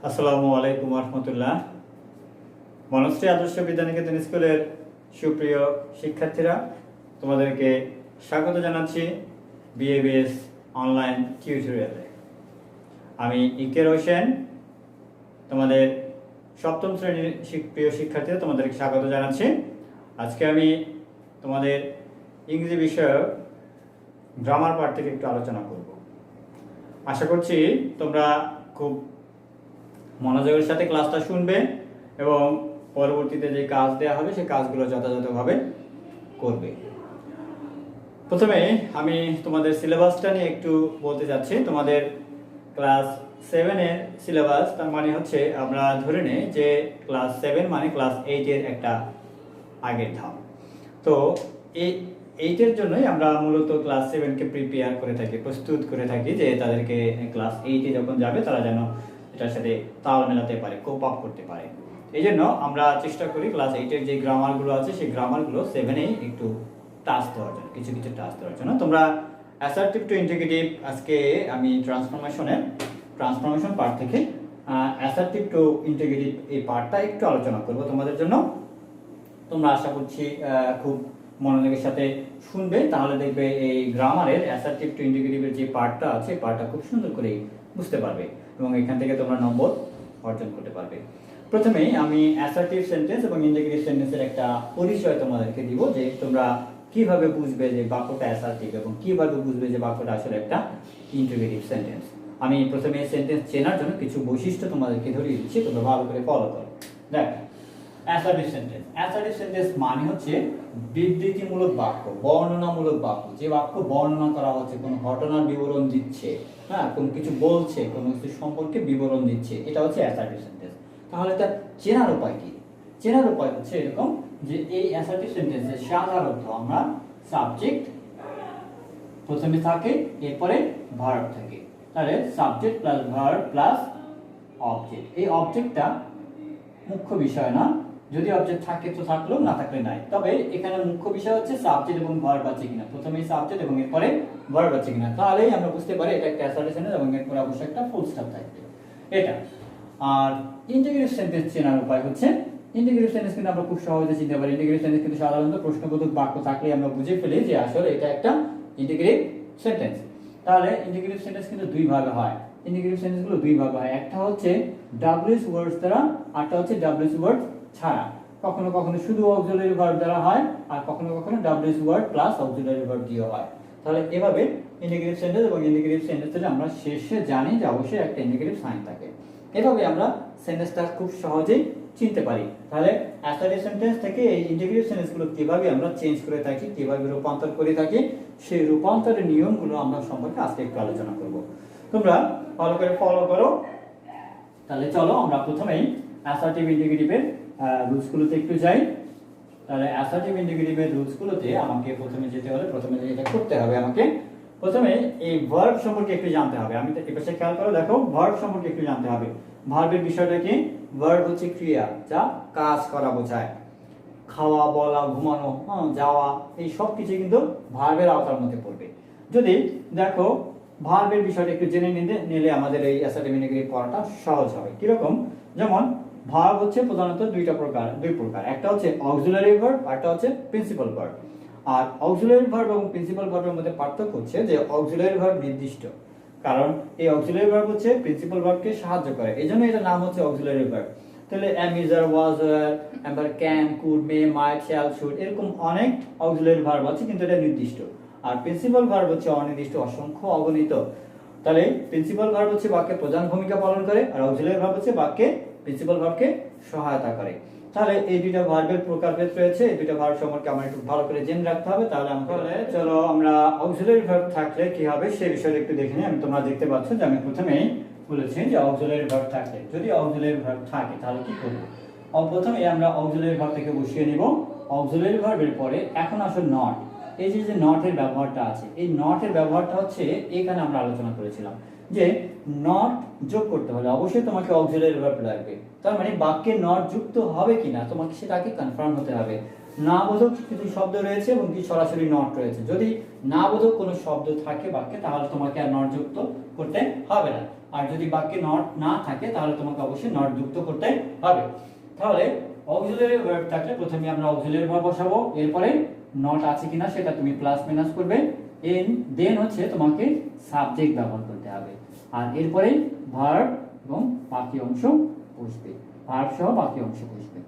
আসসালামু আলাইকুম রহমতুল্লাহ। মনশ্রী আদর্শ বিদ্যানিকেতন স্কুলের সুপ্রিয় শিক্ষার্থীরা, তোমাদেরকে স্বাগত জানাচ্ছি বিএবিএস অনলাইন টিউটোরিয়ালে। আমি ইকের হোসেন, তোমাদের সপ্তম শ্রেণীর প্রিয় শিক্ষার্থীরা, তোমাদেরকে স্বাগত জানাচ্ছি। আজকে আমি তোমাদের ইংরেজি বিষয়ক গ্রামার পার্ট থেকে একটু আলোচনা করব। আশা করছি তোমরা খুব মনোযোগের সাথে ক্লাসটা শুনবে এবং পরবর্তীতে যে কাজ দেওয়া হবে সেই কাজগুলো যথাযথভাবে করবে। প্রথমে আমি তোমাদের সিলেবাসটা নিয়ে একটু বলতে চাচ্ছি। তোমাদের ক্লাস 7-এর সিলেবাস, তার মানে হচ্ছে আমরা ধরে নেই যে ক্লাস 7 মানে ক্লাস 8-এর একটা আগের ধাপ। তো এই 8-এর জন্যই আমরা মূলত ক্লাস 7-কে প্রিপেয়ার করে থাকি, প্রস্তুত করে থাকি, যে তাদেরকে ক্লাস 8-এ যখন যাবে তারা যেন এটার সাথে তাল মেলাতে পারে, কোপ আপ করতে পারে। এই জন্য আমরা চেষ্টা করি ক্লাস 8-এর যে গ্রামারগুলো আছে সেই গ্রামারগুলো 7-এই একটু টাচ দেওয়ার জন্য, কিছু কিছু টাচ দেওয়ার জন্য। তোমরা অ্যাসার্টিভ টু ইন্টিগ্রেটিভ, আজকে আমি ট্রান্সফরমেশন পার্ট থেকে অ্যাসার্টিভ টু ইন্টিগ্রেটিভ এই পার্টটা একটু আলোচনা করব তোমাদের জন্য। তোমরা আশা করছি খুব মনোযোগের সাথে শুনবে, তাহলে দেখবে এই গ্রামারের অ্যাসার্টিভ টু ইন্টিগ্রেটিভের যে পার্টটা আছে পার্টটা খুব সুন্দর করে বুঝতে পারবে এবং এখান থেকে তোমরা নম্বর অর্জন করতে পারবে। প্রথমেই আমি অ্যাসার্টিভ সেন্টেন্স এবং ইন্টিগ্রেটিভ সেন্টেন্সের একটা পরিচয় তোমাদেরকে দিব, যে তোমরা কিভাবে বুঝবে যে বাক্যটা অ্যাসার্টিভ এবং কিভাবে বুঝবে যে বাক্যটা আসলে একটা ইন্টিগ্রেটিভ সেন্টেন্স। আমি প্রথমে সেন্টেন্স চেনার জন্য কিছু বৈশিষ্ট্য তোমাদেরকে ধরিয়ে দিচ্ছি, তোমরা ভালো করে ফলো করো। দেখ, অ্যাসার্টিভ সেন্টেন্স মানে হচ্ছে বিবৃতিমূলক বাক্য, বর্ণনামূলক বাক্য। যে বাক্য বর্ণনা করা হচ্ছে, কোনো ঘটনার বিবরণ দিচ্ছে, কোনো কিছু বলছে, কোনো কিছু সম্পর্কে বিবরণ দিচ্ছে, এটা হচ্ছে অ্যাসার্টিভ সেন্টেন্স। তাহলে তার চেনার উপায় কি? চেনার উপায় হচ্ছে এরকম, যে এই অ্যাসার্টিভ সেন্টেন্সে সাধারণত আমরা সাবজেক্ট প্রথমে থাকে, এরপরে ভার্ব থাকে। তাহলে subject plus verb plus object. এই অবজেক্টটা মুখ্য বিষয় না, যদি অবজেক্ট থাকে তো থাকলো, না থাকলে নাই। তবে এখানে মুখ্য বিষয় হচ্ছে সাবজেক্ট এবং ভার্ব আছে কিনা, প্রথমে সাবজেক্ট এবং এরপরে ভার্ব আছে কিনা, তাহলেই আমরা বুঝতে পারি এটা একটা অ্যাসার্টিভ সেন্টেন্স এবং এরপরে অবশ্যই একটা ফুল স্টপ থাকবে, এটা। আর ইন্টিগ্রেটিভ সেন্টেন্স চেনার উপায় হচ্ছে, ইন্টিগ্রেটিভ সেন্টেন্স কিন্তু আমরা খুব সহজে চিনতে পারি। ইন্টিগ্রেটিভ সেন্টেন্স কিন্তু সাধারণত প্রশ্নবোধক বাক্য থাকলে আমরা বুঝে ফেলি যে আসলে এটা একটা ইন্টিগ্রেটিভ সেন্টেন্স। তাহলে ইন্টিগ্রেটিভ সেন্টেন্স কিন্তু দুই ভাগে হয়। ইন্টিগ্রেটিভ সেন্টেন্স গুলো দুই ভাগে হয়, একটা হচ্ছে ডাব্লিউএস ওয়ার্ডস দ্বারা, আরটা হচ্ছে ডাব্লিউএস ওয়ার্ড ছাড়া। কখনো কখনো শুধু অক্সিলারি ভার্ব দ্বারা হয়, আর কখনো কখনো WH word plus auxiliary verb দিয়ে হয়। তাহলে এভাবে ইন্টিগ্রেটিভ সেন্টেন্স এবং ইন্টিগ্রেটিভ সেন্টেন্সে আমরা শেষে জানি যে অবশ্যই একটা ইন্টিগ্রেটিভ সাইন থাকে। এভাবে আমরা সেন্টেন্সটা খুব সহজেই চিনতে পারি। তাহলে অ্যাসার্টিভ সেন্টেন্স থেকে এই ইন্টিগ্রেটিভ সেন্টেন্সগুলো কিভাবে আমরা চেঞ্জ করে থাকি, কিভাবে রূপান্তর করে থাকি, সেই রূপান্তরের নিয়মগুলো আমরা সম্পর্কে আজকে একটু আলোচনা করব। তোমরা ভালো করে ফলো করো। তাহলে চলো আমরা প্রথমেই অ্যাসার্টিভ ইন্টিগ্রেটিভের রুলসগুলোতে একটু যাই। তাহলে অ্যাসার্টিভ ইন্টিগ্রেটিভের রুলসগুলোতে আমাকে প্রথমে যেতে হলে, প্রথমে যেটা করতে হবে, আমাকে প্রথমে এই ভার্ব সম্পর্কে একটু জানতে হবে। আমি এই পাশে খেয়াল করো, দেখো ভার্ব সম্পর্কে একটু জানতে হবে। ভার্বের বিষয়টা কি? ভার্ব হচ্ছে ক্রিয়া, যা কাজ করা বোঝায়। খাওয়া, বলা, ঘুমানো, যাওয়া, এই সব কিছু কিন্তু ভার্বের আওতার মধ্যে পড়বে। যদি দেখো ভার্বের বিষয়টা একটু জেনে নিলে আমাদের এই অ্যাসার্টিভ ইন্টিগ্রেটিভ পড়াটা সহজ হবে। কিরকম? যেমন ভার্ব হচ্ছে প্রধানত দুই প্রকার, একটা হচ্ছে অক্সিলারি ভার্ব, আরটা হচ্ছে প্রিন্সিপাল ভার্ব। আর অক্সিলারি ভার্ব এবং প্রিন্সিপাল ভার্বের মধ্যে পার্থক্য হচ্ছে যে অক্সিলারি ভার্ব নির্দিষ্ট, কারণ এই অক্সিলারি ভার্ব হচ্ছে প্রিন্সিপাল ভার্বকে সাহায্য করে, এজন্য এটার নাম হচ্ছে অক্সিলারি ভার্ব। তাহলে am, is, are, was, were, এবার can, could, may, might, shall, should, এরকম অনেক অক্সিলারি ভার্ব আছে, কিন্তু এটা নির্দিষ্ট। আর প্রিন্সিপাল ভার্ব হচ্ছে অনির্দিষ্ট, অসংখ্য, অগণিত। তাহলে প্রিন্সিপাল ভার্ব হচ্ছে বাক্যে প্রধান ভূমিকা পালন করে, আর অক্সিলারি ভার্ব হচ্ছে বাক্যে প্রিন্সিপাল ভার্বকে সহায়তা করে। তাহলে এই দুইটা ভার্বের প্রকারভেদ রয়েছে, এই দুইটা ভার্ব সম্পর্কে আমরা একটু ভালো করে জেনে রাখতে হবে। তাহলে চলো আমরা অক্সিলারি ভার্ব থাকলে কি হবে সেই বিষয়টা একটু দেখে নিই। তোমরা দেখতে পাচ্ছ যে আমি প্রথমেই বলেছি যে অক্সিলারি ভার্ব থাকলে, যদি অক্সিলারি ভার্ব থাকে তাহলে কি করব? প্রথমে আমরা অক্সিলারি ভার্ব থেকে বসিয়ে নিব। অক্সিলারি ভার্বের পরে এখন আসলে নট, এই যে নটের ব্যবহারটা আছে, এই নটের ব্যবহারটা হচ্ছে এখানে আমরা আলোচনা করেছিলাম যে নট যোগ করতে হলে অবশ্যই তোমাকে অক্সিলারি ভার্ব লাগবে। তার মানে বাক্যে নট যুক্ত হবে কিনা তোমাকে সেটাকে কনফার্ম হতে হবে। না বোধক কিছু শব্দ রয়েছে এবং কি সরাসরি নট রয়েছে। যদি না বোধক কোনো শব্দ থাকে বাক্যে, তাহলে তোমাকে আর নট যুক্ত করতে হবে না। আর যদি বাক্যে নট না থাকে তাহলে তোমাকে অবশ্যই নট যুক্ত করতে হবে। তাহলে অক্সিলারি ভার্ব থাকলে প্রথমে আমরা অক্সিলারি ভার্ব বসাবো, এরপরে নট আছে কিনা সেটা তুমি প্লাস মাইনাস করবে, দেন হচ্ছে তোমাকে সাবজেক্ট ব্যবহার করতে হবে, আর এরপরে ভার্ব এবং বাকি অংশ বসবে, ভার্ব সহ বাকি অংশ বসবে।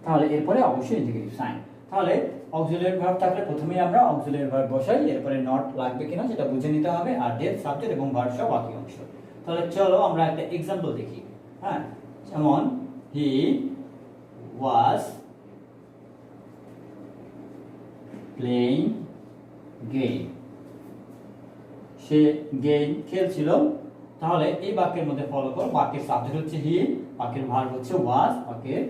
তাহলে এরপরে অবশ্যই ইন্টিগ্রেটিভ সাইন। তাহলে অক্সিলারি ভার্ব থাকলে প্রথমেই আমরা অক্সিলারি ভার্ব বসাই, এরপরে নট লাগবে কিনা সেটা বুঝে নিতে হবে, আর দেন সাবজেক্ট এবং ভার্ব সহ বাকি অংশ। তাহলে চলো আমরা একটা एग्जांपल দেখি। হ্যাঁ, যেমন হি ওয়াজ প্লেইং গেম, সে গেম খেলছিল। তাহলে এই বাক্যের মধ্যে ফলো করো, বাক্যের সাবজেক্ট হচ্ছে হি, বাক্যের ভার্ব হচ্ছে ওয়াজ, বাক্যের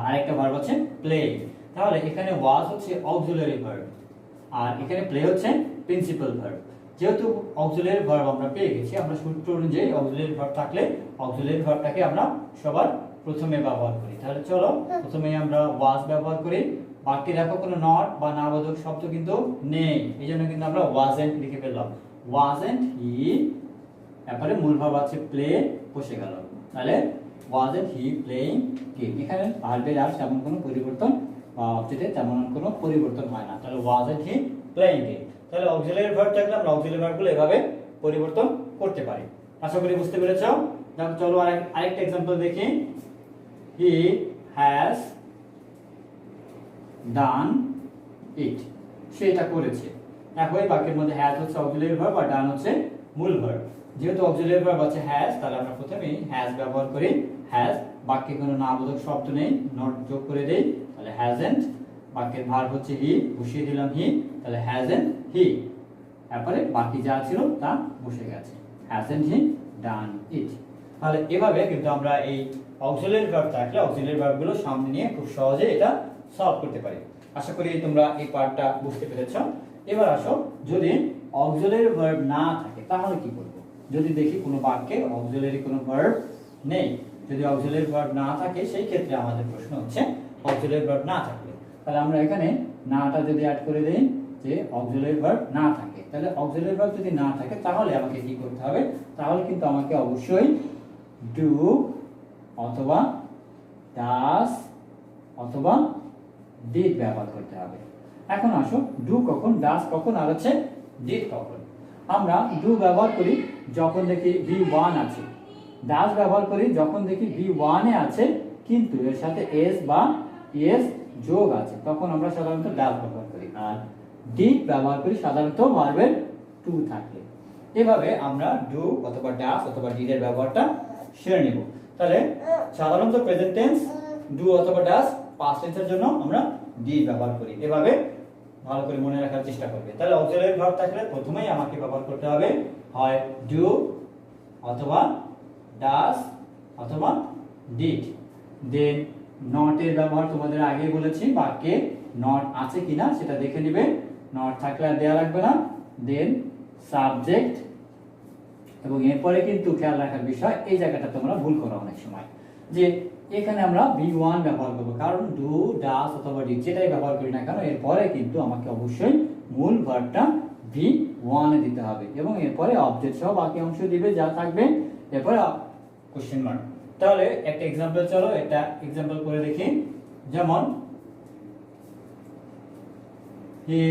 আরেকটা ভার্ব হচ্ছে প্লে। তাহলে এখানে ওয়াজ হচ্ছে অক্সিলারি ভার্ব আর এখানে প্লে হচ্ছে প্রিন্সিপাল ভার্ব। যেহেতু অক্সিলারি ভার্ব আমরা পেয়ে গেছি, আমরা সূত্র অনুযায়ী অক্সিলারি ভার্ব থাকলে অক্সিলারি ভার্বটাকে আমরা সবার প্রথমে ব্যবহার করি। তাহলে চলো প্রথমে আমরা ওয়াজ ব্যবহার করি। বাক্যে দেখো কোনো নট বা নাবোধক শব্দ কিন্তু নেই, এই জন্য কিন্তু আমরা ওয়াজেন্ট লিখে ফেললাম। ওয়াজেন্ট হি, তারপরে মূল ভার্ব আছে প্লে, বসে গেল। তাহলে ওয়াজেন্ট হি প্লেইং গেম, এখানে ভার্বের আর তেমন কোনো পরিবর্তন বা অবজেক্টে তেমন কোনো পরিবর্তন হয় না। তাহলে ওয়াজেন্ট হি প্লেইং গেম। তাহলে অক্সিলারি ভার্ব থাকলে আমরা অক্সিলারি ভার্বগুলো এভাবে পরিবর্তন করতে পারি। আশা করি বুঝতে পেরেছো। দেখো চলো আরেকটা एग्जांपल দেখি। হি হ্যাজ ডান ইট, সে এটা করেছে। দেখো এই বাক্যের মধ্যে হ্যাজ হচ্ছে অক্সিলারি ভার্ব আর ডান হচ্ছে মূল ভার্ব। যেহেতু অক্সিলারি ভার্ব আছে হ্যাজ, তাহলে আমরা প্রথমেই হ্যাজ ব্যবহার করি। হ্যাজ, বাক্যে কোনো নাবোধক শব্দ নেই, নট যোগ করে দেই, তাহলে হ্যাজন্ট। বাক্যের ভার্ব হচ্ছে হি, বসিয়ে দিলাম হি, তাহলে হ্যাজন্ট হি। তারপরে বাকি যা ছিল তা বসে গেছে, হ্যাজন্ট হি ডান ইট। তাহলে এভাবে কিন্তু আমরা এই অক্সিলারি ভার্ব থাকলে অক্সিলারি ভার্বগুলো সামনে নিয়ে খুব সহজে এটা সলভ করতে পারি। আশা করি তোমরা এই পার্টটা বুঝতে পেরেছো। এবার আসো, যদি অক্সিলারি ভার্ব না থাকে তাহলে কি করব? যদি দেখি কোনো বাক্যে অক্সিলারি কোনো ভার্ব নেই, যদি অক্সিলারি ভার্ব না থাকে সেই ক্ষেত্রে আমাদের প্রশ্ন হচ্ছে অক্সিলারি ভার্ব না থাকলে, তাহলে আমরা এখানে নাটা যদি অ্যাড করে দেই যে অক্সিলারি ভার্ব না থাকে, তাহলে অক্সিলারি ভার্ব যদি না থাকে তাহলে আমাকে কি করতে হবে? তাহলে কিন্তু আমাকে অবশ্যই ডু অথবা ডাস অথবা ডিড ব্যবহার করতে হবে। এখন আসো, ডু কখন, ডাস কখন, আর হচ্ছে ডিড কখন। আমরা ডু ব্যবহার করি যখন দেখি V1 আছে, ডাস ব্যবহার করি যখন দেখি V1 এ আছে কিন্তু এর সাথে এস বা এস যোগ আছে, তখন আমরা সাধারণত ডাস ব্যবহার করি। আর ডিড ব্যবহার করি সাধারণত ভার্বের টু থাকলে। এভাবে আমরা ডু অথবা ডাস অথবা ডিড এর ব্যবহারটা শিখে নেব। তাহলে সাধারণত প্রেজেন্ট টেন্স ডু অথবা ডাস, পাস্ট টেন্সের জন্য আমরা ডিড ব্যবহার করি। এভাবে ভালো করে মনে রাখার চেষ্টা করবে। তাহলে অক্সিলারি ভার্ব থাকলে প্রথমেই আমাকে ব্যবহার করতে হবে হয় ডু অথবা ডাস অথবা ডিড। দেন নট এর ব্যবহার তোমাদের আগে বলেছি, বাক্যে নট আছে কিনা সেটা দেখে নেবে, নট থাকলে আর দেয়া লাগবে না। দেন সাবজেক্ট, এবং এরপরে কিন্তু খেয়াল রাখার বিষয়, এই জায়গাটা তোমরা ভুল করো অনেক সময়, যে এখানে আমরা V1 ব্যবহার করব, কারণ ডু ডাস অথবা ডিড যেটাই ব্যবহার করি না কেন এরপরে কিন্তু আমাকে অবশ্যই মূল ভার্বটা V1 এ দিতে হবে, এবং এরপরে অবজেক্ট সহ বাকি অংশ দিবে যা থাকবে, এরপরে কোশ্চেন মার্ক। তাহলে একটা एग्जांपल চলো একটা एग्जांपल করে দেখি। যেমন হি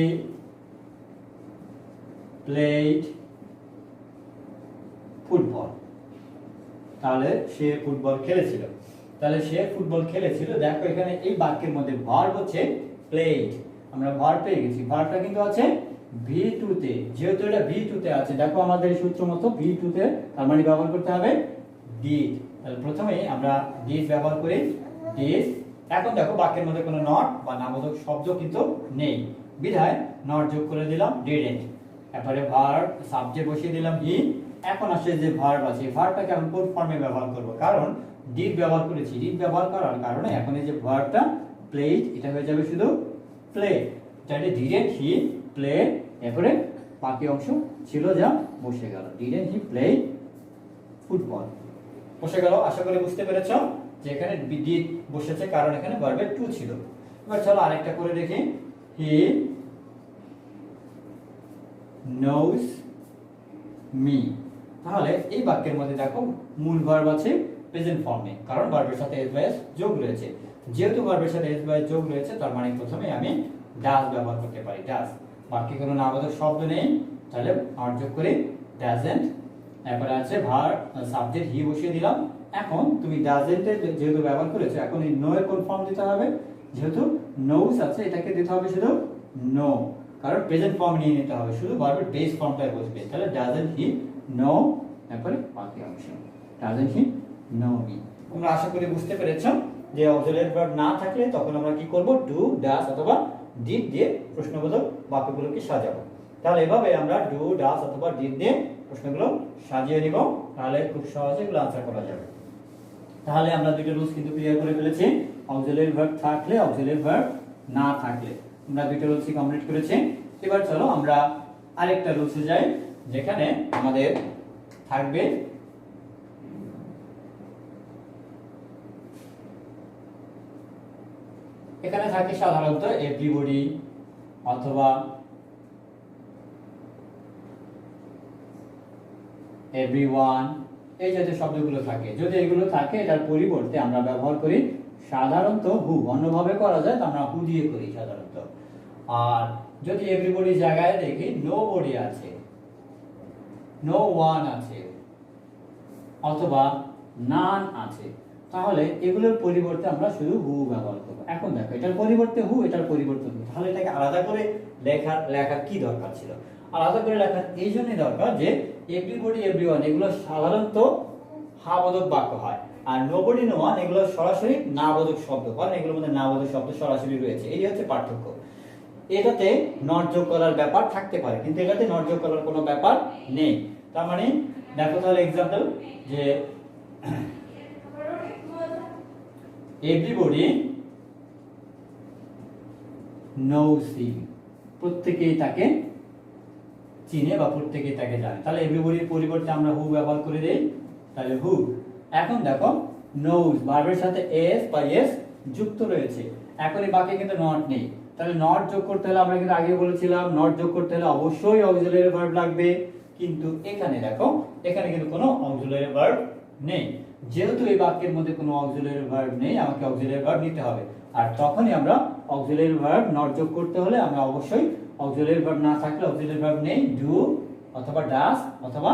প্লেড ফুটবল, তাহলে সে ফুটবল খেলেছিল। তাহলে সে ফুটবল খেলেছিল, দেখো এখানে এই বাক্যের মধ্যে ভার্ব হচ্ছে প্লেড, আমরা ভার্ব পেয়ে গেছি। ভার্বটা কিন্তু আছে V2 তে, যেহেতু এটা V2 তে আছে, দেখো আমাদের সূত্র মতো V2 তে, তার মানে ব্যবহার করতে হবে ডিড। তাহলে প্রথমে আমরা ডিড ব্যবহার করি, ডিড। এখন দেখো বাক্যের মধ্যে কোনো নট বা নামবোধক শব্দ কিন্তু নেই, বিধায় নট যোগ করে দিলাম ডিডেন্ট। তারপরে ভার্ব সাবজেক্ট বসিয়ে দিলাম হি। এখন আসে যে ভার্ব আছে, ভার্বটাকে আমি কোন ফর্মে ব্যবহার করব? কারণ ডিড ব্যবহার করেছি, ডিড ব্যবহার করার কারণে এখন এই যে ভার্বটা প্লেড, এটা হয়ে যাবে শুধু প্লে। তাহলে ডিডেন্ট হি প্লে, এরপরে বাকি অংশ ছিল যা বসে গেল, ডিডেন্ট হি প্লে ফুটবল, বসে গেল। আশা করি বুঝতে পেরেছো যে এখানে ডিড বসেছে কারণ এখানে ভার্বের টু ছিল। এবার চলো আরেকটা করে দেখি। হি নোজ মি, তাহলে এই বাক্যের মধ্যে দেখো মূল ভার্ব আছে প্রেজেন্ট ফর্মে, কারণ ভার্বের সাথে এস বাই এস যোগ রয়েছে। যেহেতু ভার্বের সাথে এস বাই এস যোগ রয়েছে, তার মানে প্রথমে আমি ডাজ ব্যবহার করতে পারি। ডাজ, বাক্যে কোনো নামবোধক শব্দ নেই, তাহলে নট যোগ করি ডাজেন্ট। এরপরে আছে ভার্ব সাবজেক্ট হি বসিয়ে দিলাম। এখন তুমি ডাজেন্টের যেহেতু ব্যবহার করেছো, এখন এই নো এর কোন ফর্ম দিতে হবে? যেহেতু নোস আছে, এটাকে দিতে হবে শুধু নো, কারণ প্রেজেন্ট ফর্ম নিয়ে নিতে হবে, শুধু ভার্বের বেস ফর্মটাই বসবে। তাহলে ডাজেন্ট হি নো, তারপরে বাকি অংশ ডাজেন্ট হি নো মি। তোমরা আশা করি বুঝতে পেরেছো যে অক্সিলারি ভার্ব না থাকলে তখন আমরা কি করব? ডু, ডাস অথবা ডিড দিয়ে প্রশ্নবোধক বাক্যগুলোকে সাজাবো। তাহলে এভাবে আমরা ডু, ডাস অথবা ডিড দিয়ে প্রশ্নগুলো সাজিয়ে নিব, তাহলে খুব সহজে এগুলো আনসার করা যাবে। তাহলে আমরা দুটো রুলস কিন্তু ক্লিয়ার করে ফেলেছি, অক্সিলারি ভার্ব থাকলে, অক্সিলারি ভার্ব না থাকলে। আমরা দুটো রুলসই কমপ্লিট করেছি। এবার চলো আমরা আরেকটা রুলসে যাই, যেখানে আমাদের থাকবে এখানে থাকে সাধারণত এভরিবডি অথবা এভরিওয়ান, এই জাতীয় শব্দগুলো থাকে। যদি এগুলো থাকে, এটার পরিবর্তে আমরা ব্যবহার করি সাধারণত হু। অন্যভাবে করা যায় তো আমরা হু দিয়ে করি সাধারণত। আর যদি এভরিবডি জায়গায় দেখি নোবডি আছে, নো ওয়ান আছে অথবা নান আছে, তাহলে এগুলোর পরিবর্তে আমরা শুধু হু ব্যবহার করব। এখন দেখো, এটার পরিবর্তে হু, এটার পরিবর্তে হু, তাহলে এটাকে আলাদা করে লেখার কি দরকার ছিল? আলাদা করে লেখার এই জন্যই দরকার যে এভরিবডি, এভরিওয়ান এগুলো সাধারণত হাবোধক বাক্য হয়, আর নোবডি, নো ওয়ান এগুলো সরাসরি নাবোধক শব্দ, কারণ এগুলোর মধ্যে নাবোধক শব্দ সরাসরি রয়েছে। এই হচ্ছে পার্থক্য। এটাতে নট যোগ করার ব্যাপার থাকতে পারে, কিন্তু এটাতে নট যোগ করার কোনো ব্যাপার নেই। তার মানে দেখো তাহলে এক্সাম্পল, যে এভরিবডি নোস হিম, প্রত্যেকেই তাকে চিনে বা প্রত্যেকেই তাকে জানে। তাহলে এভরিবডির পরিবর্তে আমরা হু ব্যবহার করে দেই, তাহলে হু। এখন দেখো নোস ভার্বের সাথে এস বা এস যুক্ত রয়েছে, এখন এই বাক্যে কিন্তু নট নেই। তাহলে নট যোগ করতে হলে আমরা কিন্তু আগে বলেছিলাম, নট যোগ করতে হলে অবশ্যই অক্সিলারি ভার্ব লাগবে, কিন্তু এখানে দেখো এখানে কিন্তু কোনো অক্সিলারি ভার্ব নেই। যেহেতু এই বাক্যের মধ্যে কোনো অক্সিলারি ভার্ব নেই, আমাকে অক্সিলারি ভার্ব নিতে হবে। আর তখনই আমরা অক্সিলারি ভার্ব নট যোগ করতে হলে আমরা অবশ্যই অক্সিলারি ভার্ব না থাকলে, অক্সিলারি ভার্ব নেই, ডু অথবা ডাস অথবা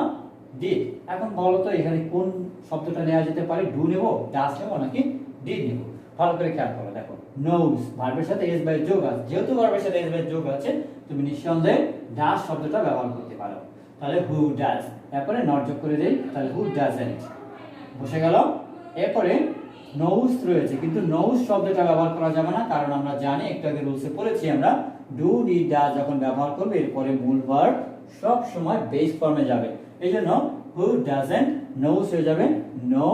ডিড। এখন বলো তো এখানে কোন শব্দটা নেওয়া যেতে পারে? ডু নেব, ডাস নেব নাকি ডিড নেব? ভালো করে খেয়াল করো। দেখো নোস ভার্বের সাথে এস বাই যোগ আছে, যেহেতু ভার্বের সাথে এস বাই যোগ আছে, তুমি নিঃসন্দেহে ডাস শব্দটা ব্যবহার করতে পারো। তাহলে হু ডাজ, তারপরে নট যোগ করে দেই, তাহলে হু ডাজেন্ট বসে গেল। এরপরে নোস রয়েছে, কিন্তু নোস শব্দটা ব্যবহার করা যাবে না, কারণ আমরা জানি একটু আগে রুলসে পড়েছি আমরা, ডু, ডিড, ডাজ যখন ব্যবহার করবে এরপরে মূল ভার্ব সব সময় বেস ফর্মে যাবে। এইজন্য হু ডাজেন্ট নোস হয়ে যাবে নো,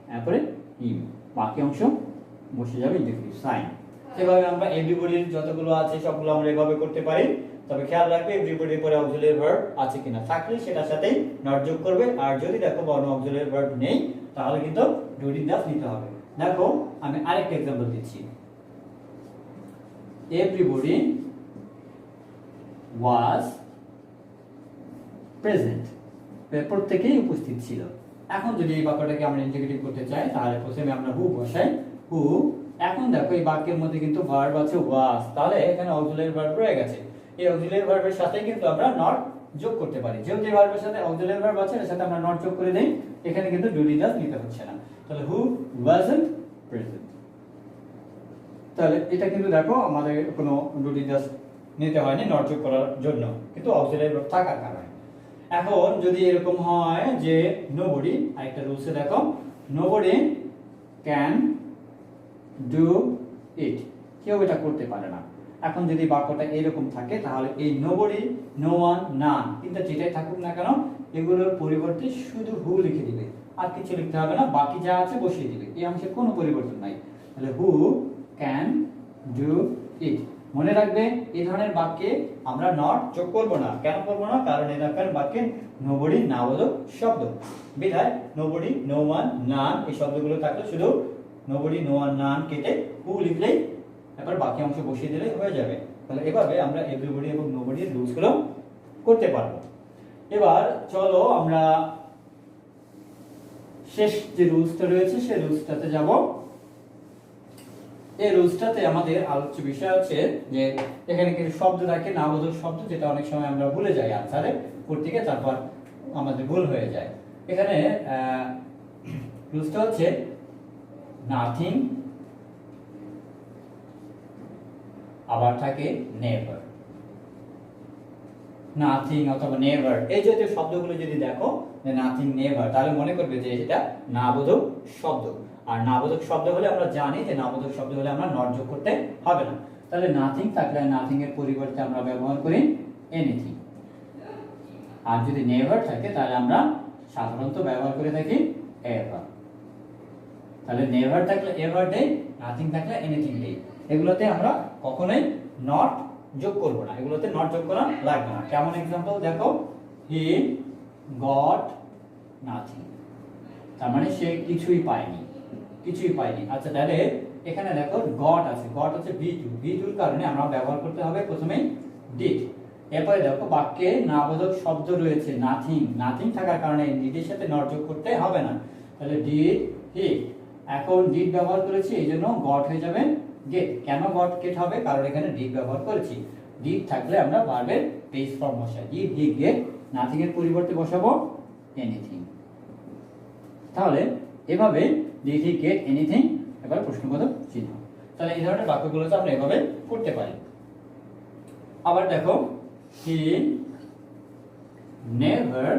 তারপরে হিম, বাকি অংশ বসে যাবে ইনডেফিনিট সাইন। এভাবে আমরা এভরিবডির যতগুলো আছে সবগুলো আমরা এভাবে করতে পারি। তবে খেয়াল রাখবে এভরিবডির পরে অক্সিলারি ভার্ব আছে কিনা, থাকলে সেটার সাথে নট যোগ করবে, আর যদি দেখো কোনো অক্সিলারি ভার্ব নেই তাহলে কিন্তু ডু, ডিড, ডাজ নিতে হবে। দেখো আমি আরেকটা एग्जांपल দিচ্ছি, এভরিবডি ওয়াজ প্রেজেন্ট, প্রত্যেকেই উপস্থিত ছিল। এখন যদি এই বাক্যটাকে আমরা ইন্টিগ্রেটিভ করতে চাই, তাহলে প্রথমে আমরা হু বসাই, হু। এখন দেখো এই বাক্যের মধ্যে কিন্তু ভার্ব আছে ওয়াজ, তাহলে এখানে অক্সিলারি ভার্ব রয়ে গেছে। এই অক্সিলারি ভার্বের সাথে কিন্তু আমরা নট যোগ করতে পারি, যেহেতু এই ভার্বের সাথে অক্সিলারি ভার্ব আছে এর সাথে আমরা নট যোগ করে দেই, এখানে কিন্তু ডু, ডিড, ডাজ নিতে হচ্ছে না। তাহলে হু ওয়াজন্ট প্রেজেন্ট, তাহলে এটা কিন্তু দেখো আমাদের কোনো ডু, ডিড, ডাজ নিতে হয়নি নট যোগ করার জন্য, কিন্তু অক্সিলারি ভার্ব থাকার কারণে। এখন যদি এরকম হয় যে নোবডি, আরেকটা রুলসে দেখো, নোবডি ক্যান ডু ইট, কেউ এটা করতে পারে না। এখন যদি বাক্যটা এরকম থাকে, তাহলে এই নোবডি, নো ওয়ান, নান, কিন্তু যেটাই থাকুক না কেন এগুলোর পরিবর্তে শুধু হু লিখে দিবে, আর কিছু লিখতে হবে না, বাকি যা আছে বসিয়ে দিবে, এই অংশে কোনো পরিবর্তন নাই। তাহলে হু ক্যান ডু ইট। মনে রাখবে এই ধরনের বাক্যে আমরা নট যোগ করব না। কেন করব না? কারণ এই ধরনের বাক্যে নোবডি নাবোধক শব্দ, বিধায় নোবডি, নো ওয়ান, নান এই শব্দগুলো থাকলে শুধু নোবডি, নো ওয়ান, নান কেটে হু লিখলেই, এবার বাকি অংশ বসিয়ে দিলেই হয়ে যাবে। তাহলে এভাবে আমরা এভরিবডি এবং নোবডির রুলসগুলো করতে পারবো। এবার চলো আমরা শেষ যে রুলসটা রয়েছে সেই রুলসটাতে যাব। এই রুলসটাতে আমাদের আলোচ্য বিষয় হচ্ছে যে এখানে কিছু শব্দ থাকে, নাবোধক শব্দ, যেটা অনেক সময় আমরা ভুলে যাই আনসারে করতে গিয়ে, তারপর আমাদের ভুল হয়ে যায়। এখানে রুলসটা হচ্ছে নাথিং, আবার থাকে নেভার। নাথিং অথবা নেভার এই জাতীয় শব্দগুলো যদি দেখো যে নাথিং নেভার, তাহলে মনে করবে যে এটা নাবোধক শব্দ। আর নাবোধক শব্দ হলে আমরা জানি যে নাবোধক শব্দ হলে আমরা নট যোগ করতে হবে না। তাহলে নাথিং থাকলে নাথিং এর পরিবর্তে আমরা ব্যবহার করি এনিথিং। আর যদি নেভার থাকে তাহলে আমরা সাধারণত ব্যবহার করে থাকি এভার। তাহলে নেভার থাকলে এভার দেই, নাথিং থাকলে এনিথিং দেই। এগুলোতে আমরা কখনোই নট যোগ করব না, এগুলোতে নট যোগ করা লাগবে না। কেমন एग्जांपल দেখো, হি গট নাথিং, তার মানে সে কিছুই পায়নি, কিছুই পায়নি। আচ্ছা তাহলে এখানে দেখো গট আছে, গট হচ্ছে V2 এর কারণে আমরা ব্যবহার করতে হবে প্রথমে ডিড। এরপরে দেখো বাক্যে নাবোধক শব্দ রয়েছে নাথিং, নাথিং থাকার কারণে ডিডের সাথে নট যোগ করতে হবে না। তাহলে ডিড হি, এখন ডিড ব্যবহার করেছি এইজন্য গট হয়ে যাবে গেট। কেন গট গেট হবে? কারণ এখানে ডিড ব্যবহার করেছি। ডিড থাকলে আমরা ভার্বের বেস ফর্ম বসাই, ডিড হি গেট, নাথিং এর পরিবর্তে বসাবো এনিথিং। তাহলে এভাবে ডিড হি গেট এনিথিং, এবার প্রশ্নবোধক চিহ্ন। তাহলে এই ধরনের বাক্যগুলোতে আমরা এভাবে করতে পারি। আবার দেখো, হি নেভার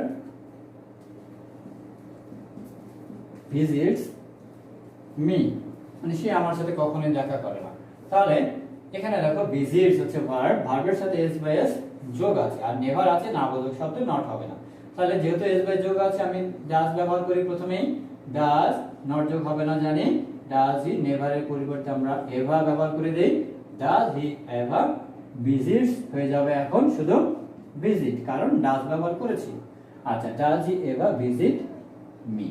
ভিজিটস মি, মানে সে আমার সাথে কখনোই দেখা করে না। তাহলে এখানে দেখো ভিজিটস হচ্ছে ভার্ব, ভার্বের সাথে এস বাই এস যোগ আছে, আর নেভার আছে নাবোধক শব্দ, নট হবে না। তাহলে যেহেতু এস বাই যোগ আছে আমি ডাজ ব্যবহার করি প্রথমেই, ডাজ, নট যোগ হবে না জানি, ডাজ হি, নেভারের পরিবর্তে আমরা এভার ব্যবহার করে দেই, ডাজ হি এভার ভিজিটস হয়ে যাবে এখন শুধু ভিজিট, কারণ ডাজ ব্যবহার করেছি। আচ্ছা, does he ever visit me.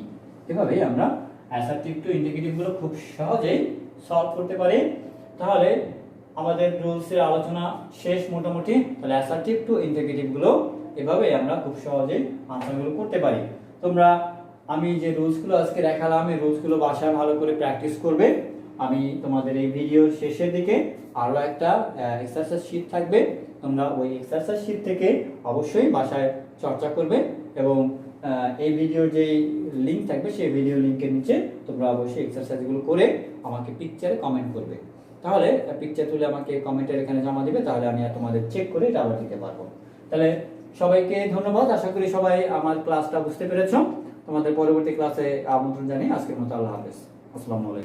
এভাবেই আমরা অ্যাসার্টিভ টু ইন্ডিকেটিভ গুলো খুব সহজেই সলভ করতে পারি। তাহলে আমাদের রুলসের আলোচনা শেষ মোটামুটি। তাহলে অ্যাসার্টিভ টু ইন্ডিকেটিভ গুলো এভাবেই আমরা খুব সহজেই আনসারগুলো করতে পারি। তোমরা আমি যে রুলসগুলো আজকে দেখালাম এই রুলসগুলো বাসায় ভালো করে প্র্যাকটিস করবে। আমি তোমাদের এই ভিডিওর শেষের দিকে আরো একটা এক্সারসাইজ শীট থাকবে, তোমরা ওই এক্সারসাইজ শীট থেকে অবশ্যই বাসায় চর্চা করবে, এবং এই ভিডিওর যে লিংক থাকবে সেই ভিডিও লিংকের নিচে তোমরা অবশ্যই এক্সারসাইজগুলো করে আমাকে পিকচারে কমেন্ট করবে। তাহলে পিকচার তুলে আমাকে কমেন্টের এখানে জমা দিবে, তাহলে আমি তোমাদের চেক করে এটা আবার দিতে পারবো। তাহলে সবাইকে ধন্যবাদ, আশা করি সবাই আমার ক্লাসটা বুঝতে পেরেছো। তোমাদের পরবর্তী ক্লাসে আমন্ত্রণ জানিয়ে আজকের মতো আল্লাহ হাফেজ, আসসালামু আলাইকুম।